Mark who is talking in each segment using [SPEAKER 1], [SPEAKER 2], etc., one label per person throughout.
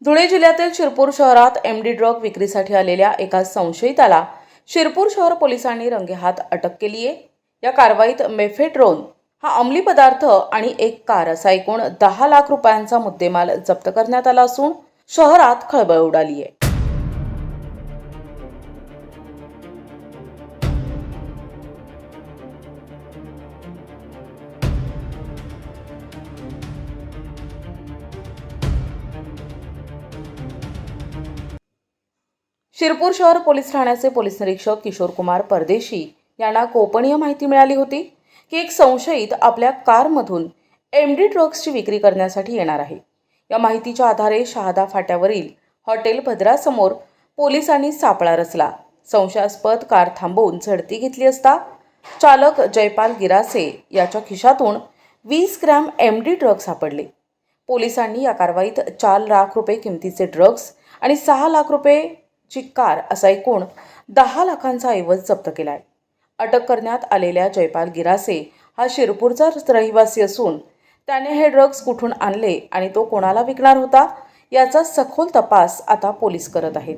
[SPEAKER 1] धुळे जिल्ह्यातील शिरपूर शहरात MD drug विक्रीसाठी आलेल्या एका संशयिताला शिरपूर शहर पोलिसांनी रंगेहात अटक केली आहे। या कारवाईत मेफेड्रोन हा अंमली पदार्थ आणि एक कार असा एकूण 10 लाख रुपयांचा मुद्देमाल जप्त करण्यात आला असून शहरात खळबळ उडाली आहे। शिरपूर शहर पोलीस ठाण्याचे पोलीस निरीक्षक किशोर कुमार परदेशी यांना गोपनीय माहिती मिळाली होती की एक संशयित आपल्या कारमधून एमडी ड्रग्सची विक्री करण्यासाठी येणार आहे। या माहितीच्या आधारे शहादा फाट्यावरील हॉटेल भद्रासमोर पोलिसांनी सापळा रचला। संशयास्पद कार थांबवून झडती घेतली असता चालक जयपाल गिरासे याच्या खिशातून 20 ग्रॅम एमडी ड्रग्स सापडले। पोलिसांनी या कारवाईत 4 लाख रुपये किमतीचे ड्रग्स आणि 6 लाख रुपये ची कार असा एकूण 10 लाखांचा ऐवज जप्त केलाय। अटक करण्यात आलेल्या जयपाल गिरासे हा शिरपूरचा रहिवासी असून त्याने हे ड्रग्स कुठून आणले आणि तो कोणाला विकणार होता याचा सखोल तपास आता पोलीस करत आहेत।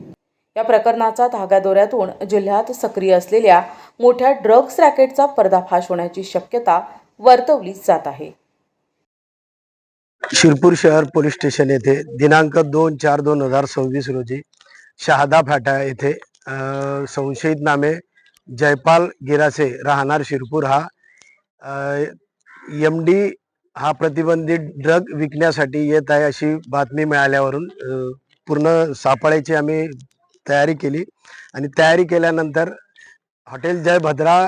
[SPEAKER 1] या प्रकरणाचा धाग्यादोऱ्यातून जिल्ह्यात सक्रिय असलेल्या मोठ्या ड्रग्स रॅकेटचा पर्दाफाश होण्याची शक्यता वर्तवली जात आहे।
[SPEAKER 2] शिरपूर शहर पोलीस स्टेशन येथे दिनांक 2/4/2026 रोजी शहादा फाटा येथे संशयित नामे जयपाल गिरासे राहणार शिरपूर हा एमडी हा प्रतिबंधित ड्रग विकण्यासाठी येत आहे अशी बातमी मिळाल्यावरून पूर्ण सापळ्याची आम्ही तयारी केली आणि तयारी केल्यानंतर हॉटेल जय भद्रा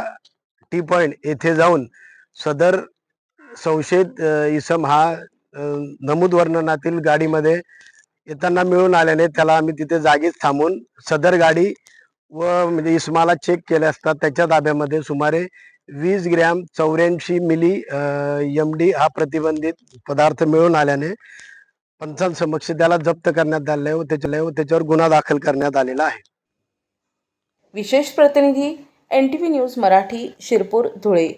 [SPEAKER 2] टी पॉइंट येथे जाऊन सदर संशयित इसम हा नमूद वर्णनातील गाडीमध्ये येताना मिळून आल्याने त्याला आम्ही तिथे जागीच थांबून सदर गाडी व म्हणजे इसमाला चेक केले असता त्याच्या ताब्यामध्ये सुमारे 20 ग्रॅम 84 मिली एमडी हा प्रतिबंधित पदार्थ मिळून आल्याने पंचांसमक्ष त्याला जप्त करण्यात आले आहे व त्याच्यावर गुन्हा दाखल करण्यात आलेला आहे।
[SPEAKER 1] विशेष प्रतिनिधी NTV न्यूज मराठी शिरपूर धुळे।